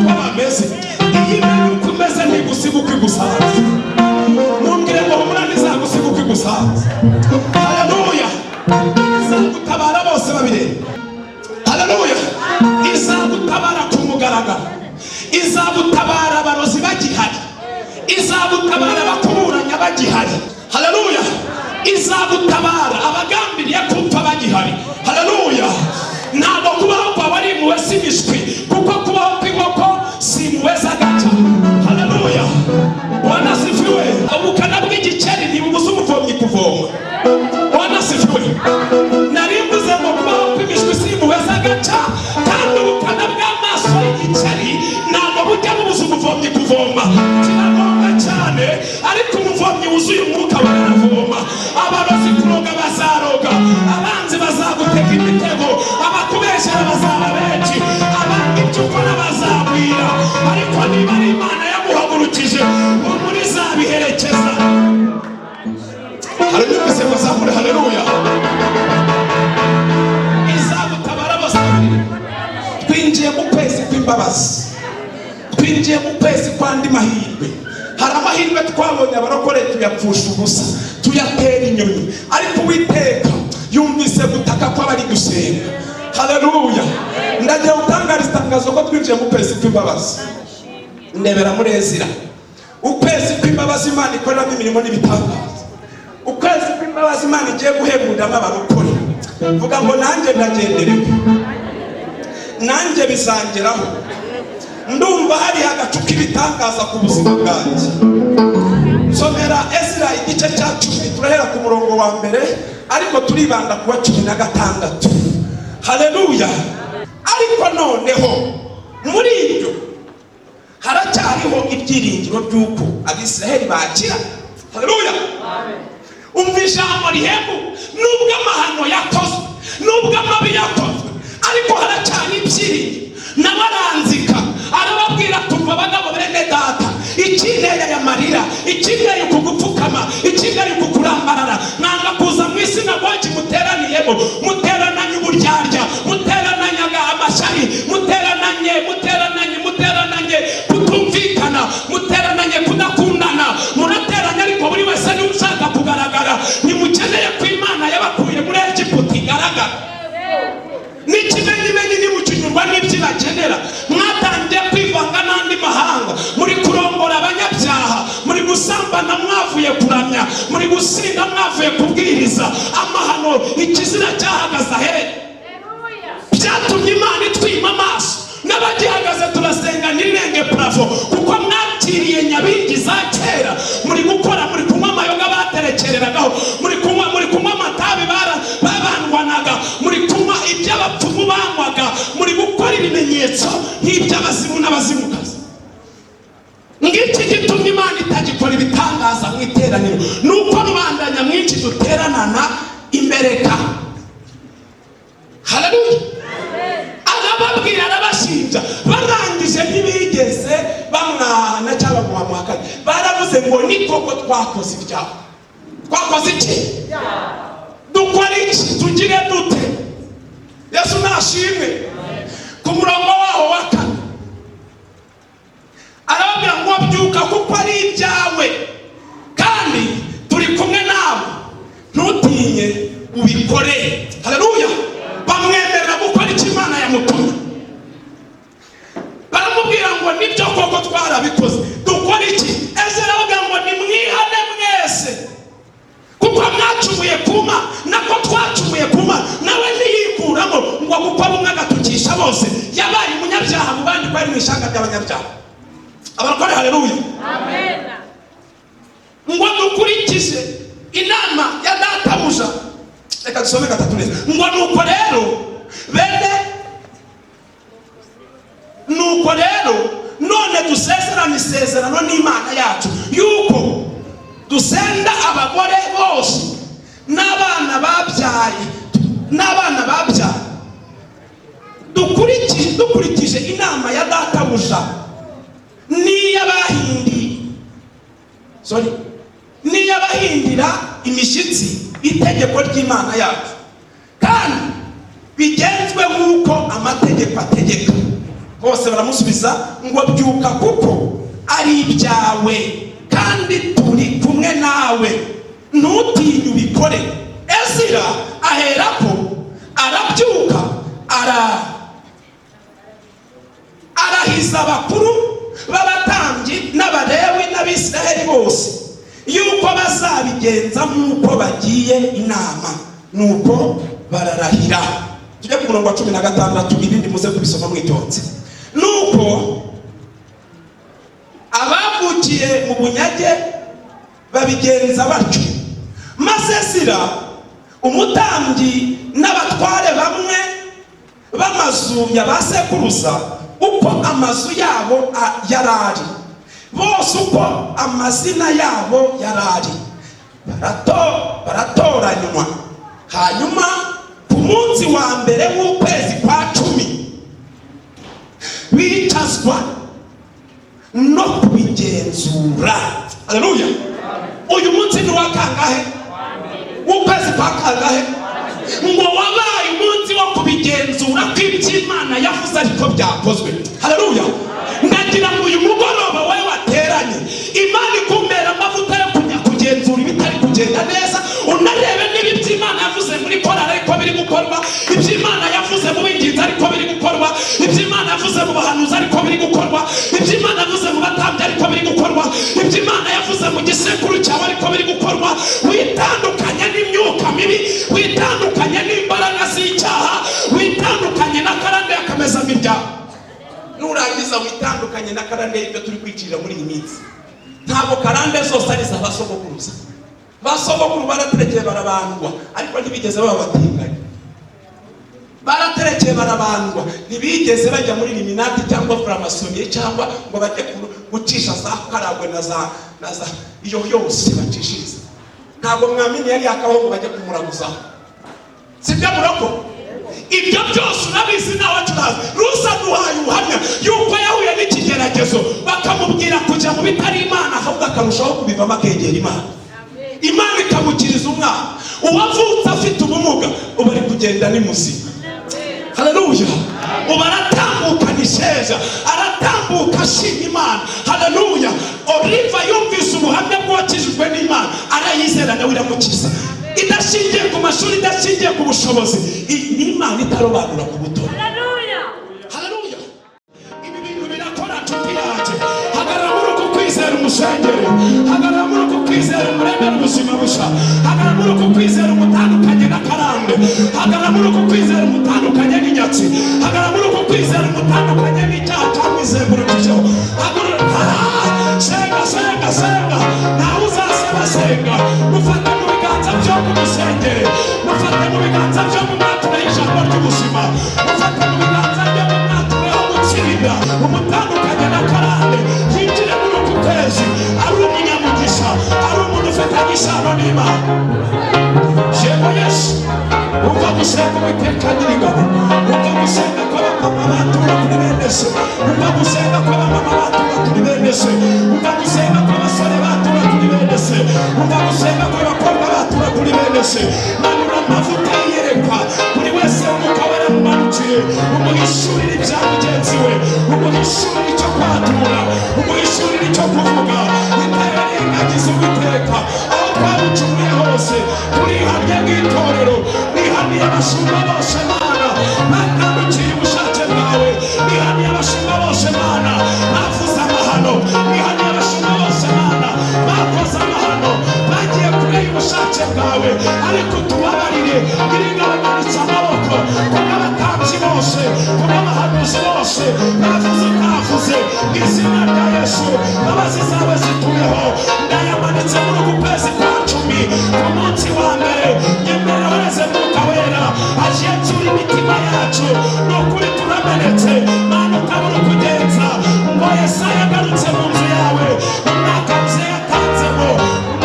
uko bameze. Iyi menye uko umeze ntigusiga uko igusaza. Ntumbwire ngo humura ntizagusiga uko igusaza. Haleluya. Izagutabara bose babireba. Haleluya. Izagutabara ku mugaragaro. Izagutabara abarozi bagihari. Izagutabara abakuburanya bagihari. Haleluya. Izagutabara abagambiriye kumva bagihari. Haleluya. Ntabwo kubaho kwawe ari impuhwe z'imishwi, kuko kubaho kw'inkoko si impuhwe z'agaca. Haleluya. Wanasifiwe. Ubukana bw'igikeri ntibubuza umuvomyi kuvoma. Wanasifiwe. Nari mvuze ngo kubaho kw'imishwi si impuhwe z'agaca, kandi ubukana bw'amaso y'igikeri ntabwo bujya bubuza umuvomyi kuvoma. Kiragomba cyane, ariko umuvomyi wuzuye umwuka baravoma. Abarozi kuroga bazaroga, abanzi bazagutega imitego, abakubeshyera bazaba benshi, abandi ibyo ukora bazabwira, ariko niba ari Imana yaguhagurukije muri zabiherekeza. Haleluya. Bisema zamure. Haleluya. Izagutabara bose. Twinjiye mu kwezi kw'imbabazi, twinjiye mu kwezi kw'andi mahirwe. Hari amahirwe twabonye abarokore tuyapfusha ubusa, tuyatera inyoni, ariko Uwiteka yumvise gutaka kw'abari gusenga. Haleluya. Ndagira gutangariza itangazo ko twinjiye mu kwezi kw'imbabazi. Ndebera muri Ezira, ukwezi kw'imbabazi Imana ikoreramo imirimo n'ibitangaza. Ukwezi kw'imbabazi Imana igiye guhemburiramo abarokore. Vuga ngo nanjye ndagenderewe, nanjye bizangeraho. Ndumva hari agacu k'ibitangaza ku buzima bwanjye. Somera Ezira igice cya 10, turahera ku murongo wa mbere, ariko turibanda ku wa 16. Haleluya. Ariko noneho muri ibyo haracyariho ibyiringiro by'uko Abisiraheli bakira. Haleluya. Amen. Umva ijambo rihembu. Nubwo amahano yakozwe, nubwo amabi yakozwe, ariko haracyari ibyiringiro. N'abaranzika arababwira tumva bagabo bene data, ikinteye amarira, ikinteye kugupfukama, ikinteye kukurambarara, mwanga kuza mu isinagogi muteraniyemo, muterananye uburyarya, muterananye amashyari, muterananye kutumvikana, muterananye kudakundana, murateranye ariko buri wese niwe ushaka kugaragara. Nimukeneye ko Imana yabakuye muri Egiputa igaragara. N'ikimenyimenyi nimukinyurwa n'ibyibagenera. Mwatangiye kwivanga n'andi mahanga, muri kurongora abanyabyaha, muri gusambana mwavuye kuramya, muri gusinda mwavuye kubwiriza. Amahano ikizira cyahagaze ahere. Byatumye Imana itwima amaso, n'abagihagaze turasenga nirenge pravo, kuko mwakiriye nyabingi za kera. Muri gukora, muri kunywa amayoga baterekereragaho, muri kunywa amatabi babandwanaga, muri kunywa iby'abapfumu banywaga, muri gukora ibimenyetso nk'iby'abazimu n'abazimukazi. Ngiki gitumye Imana itagikora ibitangaza mu iteraniro, nuko rubanda nyamwinshi duteranana imbereka. Haleluya. Arababwira, arabashinja, barangije ntibigeze bamwana cyangwa muhamwaka. Baravuze ngo ni koko twakoze ibyaha. Twakoze iki? Dukora iki? Tugire dute? Yesu nashimwe. Ku murongo waho wa 4 arababwira ngo byuka kuko ari ibyawe, kandi turi kumwe nawe, ntutinye ubikore. Haleluya. Bamwemerera gukora icyo Imana yamutumye. Baramubwira ngo nibyo koko twarabikoze, dukora iki? Ezera aravuga ngo nimwihane mwese, kuko mwacumuye kuma nako twacumuye kuma, nawe ntiyikuramo ngo kuko bumwe agatukisha bose. Yabaye umunyabyaha mu bandi, kwari mu ishanga ry'abanyabyaha. Abarokore. Haleluya. Amen. Ngo dukurikize inama ya databuja. Reka dusome 3 neza. Ngo nuko rero none dusezerana isezerano n'Imana yacu yuko dusenda abagore bose n'abana babyaye dukurikije inama ya databuja n'iy'abahindira imishyitsi itegeko ry'Imana yacu, kandi bigenzwe nk'uko amategeko ategeka. bose baramusubiza ngo byuka kuko ari ibyawe kandi turi kumwe nawe, ntutinye ubikore. Ezira aherako arabyuka arahiza abakuru b'abatambyi n'abalewi n'abisiraheli bose yuko bazabigenza nk'uko bagiye inama, nuko bararahira. Tujya ku murongo wa 16, ibindi muze kubisoma mwitonze. Nuko abavukiye mu bunyage babigenza batyo, maze Ezira umutambyi n'abatware bamwe b'amazu ya ba sekuruza uko amazu yabo yarari, bose uko amazina yabo yarari, baratoranywa. Hanyuma ku munsi wa mbere w'ukwezi kwa 10 bicazwa no kubigenzura. Haleluya. Uyu munsi ni wa kangahe? Ukwezi kwa kangahe? Ngo wabaye umunsi wo kubigenzura kw'iby'Imana yavuze ariko byakozwe. Haleluya. Ndagira ngo uyu mugoroba wowe wateranye, Imana ikumbera amavuta yo kugenzura ibitari kugenda neza, unarebe niba iby'Imana yavuze muri korali ariko biri gukorwa, iby'Imana yavuze mu binginzi ariko biri gukorwa, iby'Imana yavuze mu bahanuzi ariko biri gukorwa, iby'Imana yavuze mu batambyi ariko biri gukorwa, iby'Imana yavuze mu gisekuru cyawe ariko biri gukorwa. Witandukanye n'imyuka mibi, witandukanye n'imbaraga z'icyaha, witandukanye na karande yakameza mirya. Nurangiza witandukanye na karande y'ibyo turi kwicira muri iyi minsi. Ntabwo karande zose ari za basogokuruza. Basogokuru baraterekeye barabandwa ariko ntibigeze baba batinganye. Baraterekeye barabandwa ntibigeze bajya muri Illuminati cyangwa Framasoniye cyangwa ngo bajye gucisha za karagwe na za iyo yose bacishiriza. Ntabwo mwamini yari yakabaho ngo bajye kumuraguza. Sibyo murako? Ibyo byose urabizi nawe turazi. Rusa duhaye ubuhamya yuko yahuye n'ikigeragezo bakamubwira kujya mu bitari Imana, ahubwo akarushaho kubivamo akegera Imana. Imana ikamukiriza umwana. Uwavutse afite ubumuga ubu ari kugenda ni muzima. Haleluya. Ubu aratambuka nisheja, aratambuka ashima Imana. Haleluya. Oliva yumvise ubuhamya bw'uwakijijwe n'Imana, arayizera nawe iramukiza. Idashingiye ku mashuri, idashingiye ku bushobozi, Imana itarobanura ku buto. Haleluya. Haleluya. Ibi bintu birakora nshuti yanjye. Hagarara muri uku kwizera umusengere, hagarara muri uku kwizera umuremera ubuzima busha, hagarara muri uku kwizera umutandukanye na karande, hagarara muri uku kwizera umutandukanye n'inyatsi, hagarara muri uku kwizera umutandukanye n'icyaha cyamwizengurukijeho. Senga nawe uzaseba senga, mufate mu biganza byo mu musengere, mufate mu biganza byo mu mwature y'ijambo ry'ubuzima, mufate mu biganza byo mu mwature ho gutsinda umutandukanye na karande. Yinjire muri uku kwezi ari umunyamugisha, ari umuntu ufitanye isano n'Imana. Yego Yesu, umva gusenga Uwiteka Nyir'ingabo, umva gusenga kw'abapapa batura kuri bene se, umva gusenga kw'abamama batura kuri bene se, umva gusenga kw'abasore batura kuri bene se, umva gusenga kw'abakobwa batura kuri bene se. Manura amavuta yiyereka buri wese umwuka waramumanukiye, umuhishurire ibya mugenzi we, umuhishurire icyo kwatura, umuhishurire icyo kuvuga. Itarengagiza Uwiteka aho twabucumuye hose, turihamye bw'itorero, nihamiye abashumba bose Mana batandukiye ubushake bwawe, nihamiye abashumba bose Mana bavuze amahano, nihamiye abashumba bose Mana bakoze amahano, bagiye kure y'ubushake bwawe, ariko tubabarire. Nyir'ingabo manitse amaboko kubw'abatambyi bose, kubw'abahanuzi bose bavuze utavuze, mu izina rya Yesu imbabazi zawe zitubeho. Ndayamanitse muri uku kwezi kwa 10 ku munsi wa mbere, nyemerera wese Mwuka Wera agenzura imitima yacu. Ni ukuri turamenetse Mana, utabura kugenza ngo Yesaya agarutse mu nzu yawe, umwaka muze yatanzemo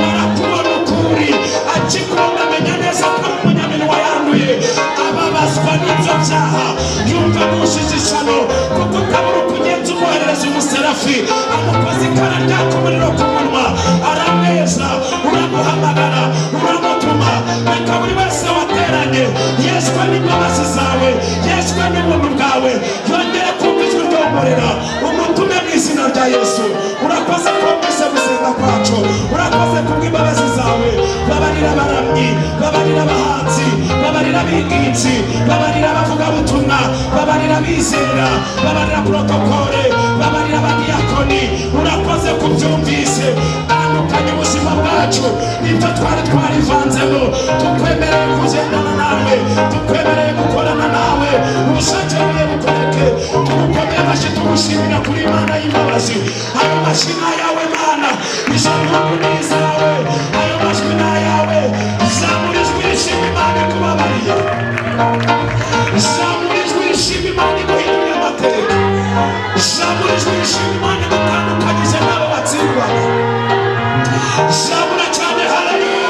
marakubona ukuri, akikunda amenya neza ko ari umunyaminwa yanduye, ababazwa n'ibyo byaha, yumva gushije ishyano kuko utabura kugenza. Umwoherereza umuserafi amukoze ikara ryaka umuriro ku munwa, arameza, uramuhamagara, uramutuma. Reka buri wese wateranye yeswe n'imbabazi zawe, yeswe n'ubuntu bwawe, yongere kumva ijwi ryo kumukorera umutume mu izina rya Yesu. Urakoze kumvise gusenga kwacu, urakoze kubw'imbabazi zawe. Babarira abaramyi, babarira abahanzi, babarira abigitsi, babarira abavugabutumwa, babarira abizera, babarira protokole, babarira abadiyakoni. Urakoze kubyumvise, tandukanye ubuzima bwacu nibyo twari twarivanzemo. Tukwemereye kugendana nawe, tukwemereye gukorana nawe, ubushake bwawe bukoreke. Tugukomeye amashyi tugushimira kuri Imana y'imbabazi. Ayo mashyi ni ayawe Mana, ijambo ni izawe, ayo majwi ni ayawe. Zamura ijwi rishima Imana ikubabariye, zamura ijwi rishima Imana iguhinduriye amateka, zamura ijwi rishima Imana igutandukanyije n'abo batsindwa. Zamura cyane, haleluya.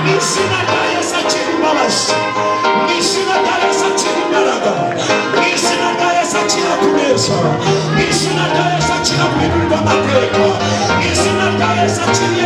Mu izina rya Yesu akira imbabazi, mu izina rya Yesu akira imbaraga, mu izina rya Yesu akira kuneza, mu izina rya Yesu akira guhindurirwa amateka, mu izina rya Yesu akira